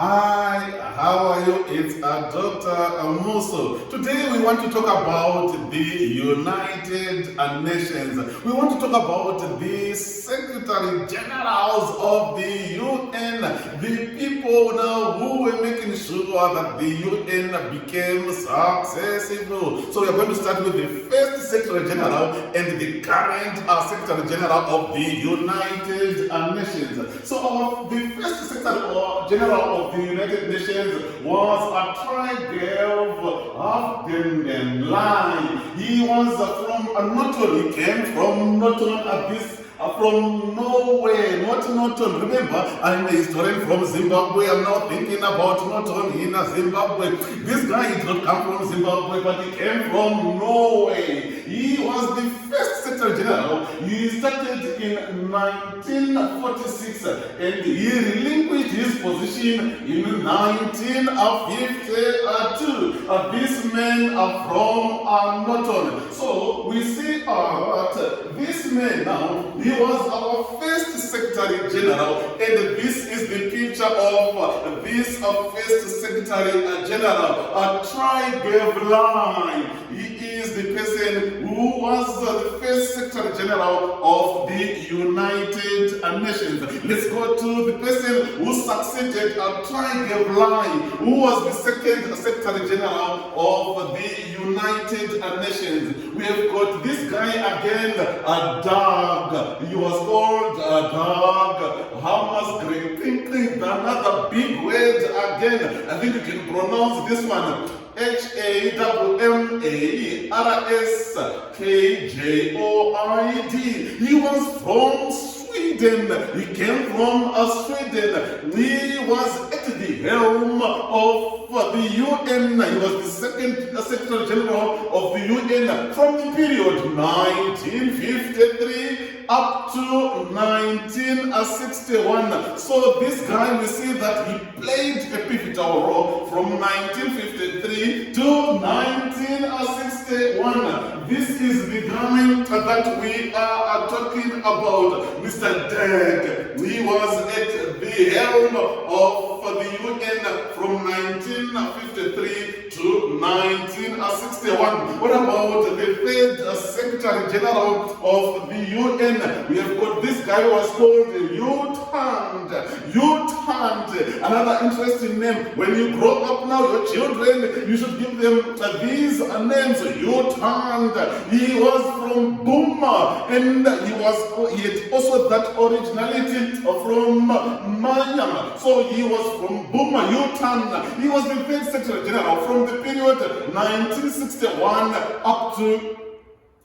Hi, how are you? It's Dr. MUSO. Today we want to talk about the United Nations. We want to talk about the Secretary Generals of the UN, the people now who were making sure that the UN became successful. So we are going to start with the first Secretary General and the current Secretary General of the United Nations. So the first Secretary General of the United Nations was a Trigel Abdel. He was from Norton. He came from Norton from Norway, not Norton. Remember, I'm a historian from Zimbabwe. I'm now thinking about Norton in Zimbabwe. This guy did not come from Zimbabwe, but he came from Norway. He was the first Secretary General. He started in 1946 and he relinquished his position in 1952. This man from Norton. So we see that this man now, he was our first Secretary General, and this is the picture of this first Secretary General, Trigel. He is the person who was the first Secretary General of the United Nations. Let's go to the person who succeeded Trigel, who was the second Secretary General of the United Nations. We have got this guy again, Doug. He was called Doug Hammarskjöld. Another big word again. I think you can pronounce this one. Hammarskjöld. He was from Sweden. He came from Sweden. He was at the helm of the UN. He was the second Secretary General of the UN from the period 1953 up to 1961. So this guy, we see that he played a pivotal role from 1953 to 1961. This is the guy that we are talking about, Mr. Dag. He was at the helm of the UN from 1953 to 1961. What about the third Secretary General of the UN? We have got this guy who was called Uthand. Another interesting name. When you grow up now, your children, you should give them these names. Uthand. He was from Burma, and he had also that originality from Myanmar. So he was from Burma, Uthand. He was the third Secretary General from the period 1961 up to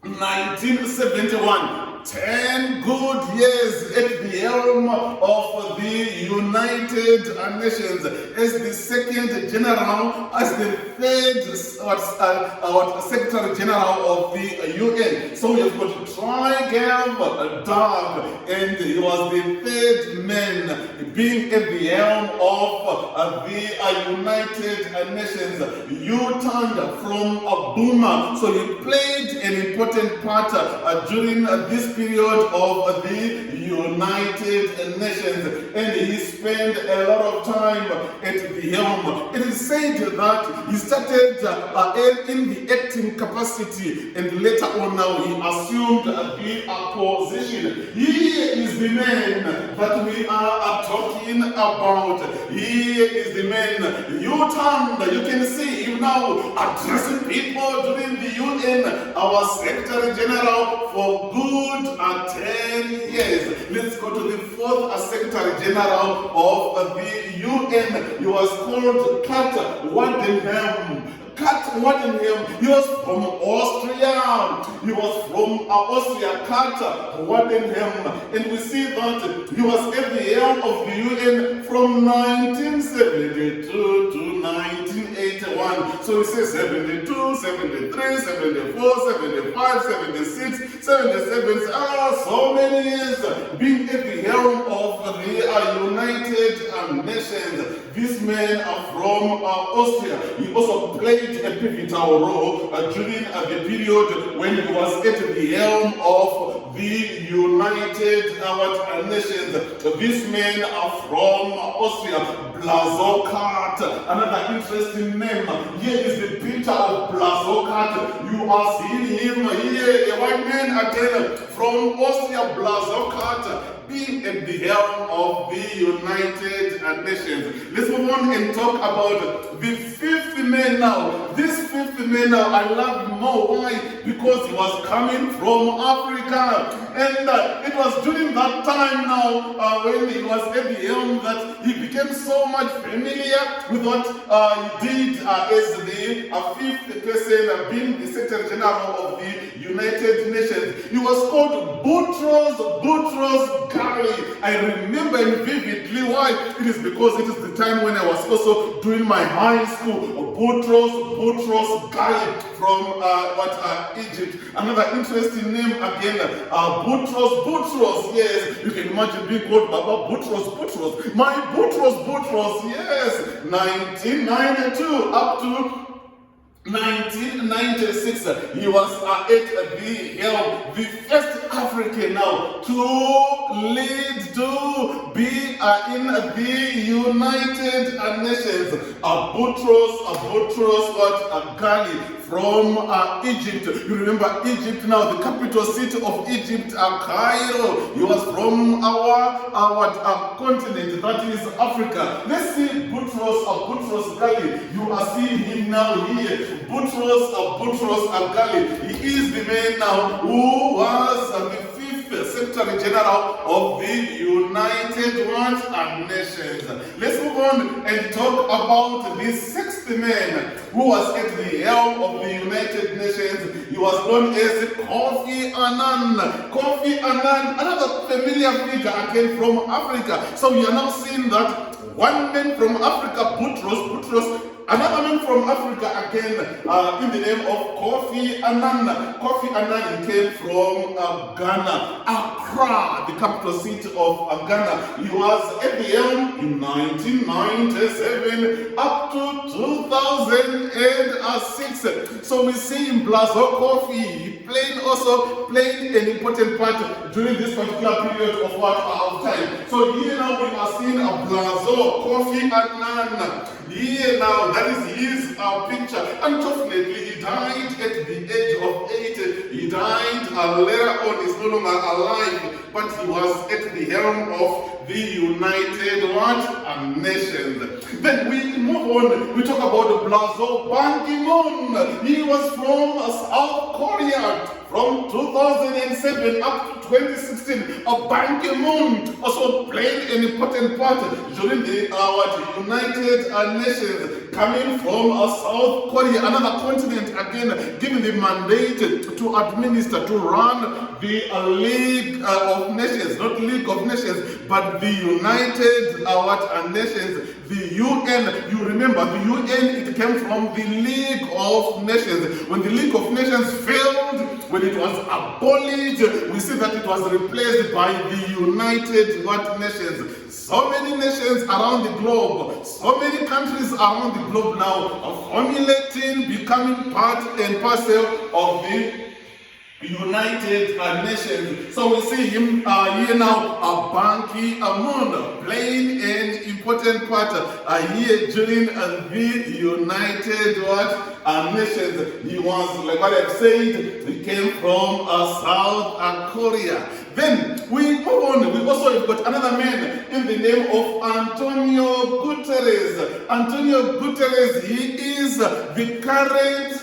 1971. 10 good years at the helm of the United Nations as the second general, as the third Secretary General of the UN. So we have got Trigel Doug, and he was the third man being at the helm of the United Nations. Uthand from Burma. So he played an important part during this period of the United Nations, and he spent a lot of time at the helm. It is said that he started in the acting capacity, and later on now he assumed the position. He is the man that we are talking about. He is the man. Uthand, you can see him now addressing people during the UN, our Secretary General for good 10 years. Let's go to the fourth Secretary General of the UN. He was called Kurt Wardenham. He was from Austria. He was from Austria, Kurt Wardenham. And we see that he was at the helm of the UN from 1972 to 1981. So we say 72, 73, 74, 75, 76, 77. So many years being at the helm of the United Nations. This man from Austria. He also played a pivotal role during the period when he was at the helm of the United Nations. These men are from Austria. Blazokart, another interesting name. Here is the picture of Blazokart. You are seeing him here, a white man again from Austria. Blazokart, being at the helm of the United Nations. Let's move on and talk about the fifth man now. This fifth man now, I love him more. Why? Because he was coming from Africa. And it was during that time now when he was at the helm that he became so much familiar with what he did as the fifth person, being the Secretary General of the United Nations. He was called Boutros Ghali. I remember him vividly. Why? It is because it is the time when I was also doing my high school. Boutros Ghali from Egypt. Another interesting name again, Boutros, yes. You can imagine being called Baba Boutros. My Boutros, yes. 1992 up to 1996, he was at the helm, the first African now to lead, to be in the United Nations. Boutros Ghali from Egypt. You remember Egypt now, the capital city of Egypt, Cairo. He was from our continent, that is Africa. Let's see Boutros Ghali. You are seeing him now here. Boutros Ghali. He is the man now who was the fifth Secretary General of the United Nations. Let's move on and talk about the sixth man who was at the helm of the United Nations. He was known as Kofi Annan. Kofi Annan, another familiar figure again from Africa. So we are now seeing that one man from Africa, Boutros, another man from Africa again, in the name of Kofi Annan. Kofi Annan came from Ghana, Accra, the capital city of Ghana. He was at the helm in 1997 up to 2006. So we see in Blazo Kofi playing an important part during this particular period of time. So here now we are seeing a Blazo Kofi Annan. Here now, that is his picture. Unfortunately, he died at the age of 80. He died later on, he's no longer alive, but he was at the helm of the United Nations. Then we move on, we talk about Blazo Ban Ki-moon. He was from South Korea. From 2007 up to 2016, Ban Ki-moon also played an important part during the United Nations, coming from South Korea, another continent again, given the mandate to administer, to run the League of Nations, not League of Nations, but the United Nations, the UN. You remember, the UN, it came from the League of Nations. When the League of Nations failed, when it was abolished, we see that it was replaced by the United Nations. So many nations around the globe, so many countries around the globe now are formulating, becoming part and parcel of the United Nations. So we see him here now, Ban Ki-moon, playing an important part here during the United Nations. He was, like what I've said, he came from South Korea. Then we move on. We also have got another man in the name of Antonio Guterres. Antonio Guterres, he is the current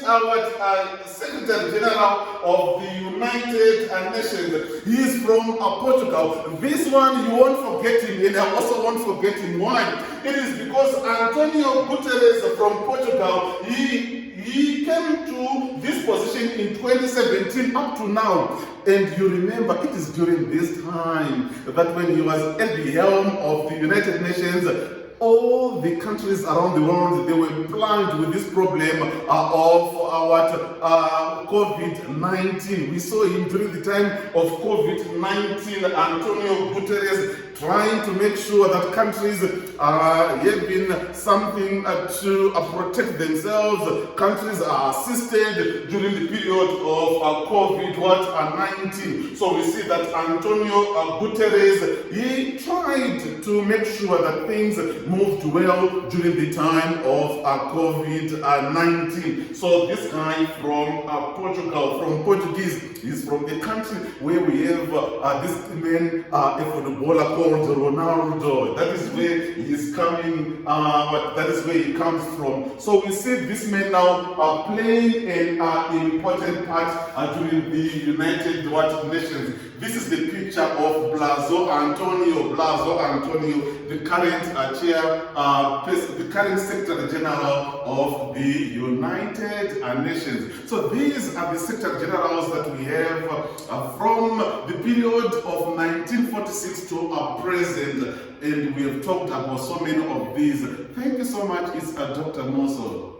Secretary General of the United Nations. He is from Portugal. This one, you won't forget him, and I also won't forget him. Why? It is because Antonio Guterres from Portugal, he came to this position in 2017 up to now. And you remember, it is during this time that when he was at the helm of the United Nations, all the countries around the world, they were plagued with this problem of COVID-19. We saw him during the time of COVID-19, Antonio Guterres trying to make sure that countries have been something to protect themselves. Countries are assisted during the period of COVID-19. So we see that Antonio Guterres, he tried to make sure that things moved well during the time of COVID-19. So this guy from Portugal, from Portuguese, is from the country where we have this man, a footballer called Ronaldo. That is where he is coming, that is where he comes from. So we see this man now playing an important part during the United Nations. This is the picture of Antonio, the current the current Secretary General of the United Nations. So these are the Secretary Generals that we have from the period of 1946 to present, and we have talked about so many of these. Thank you so much. It's Dr. MUSO.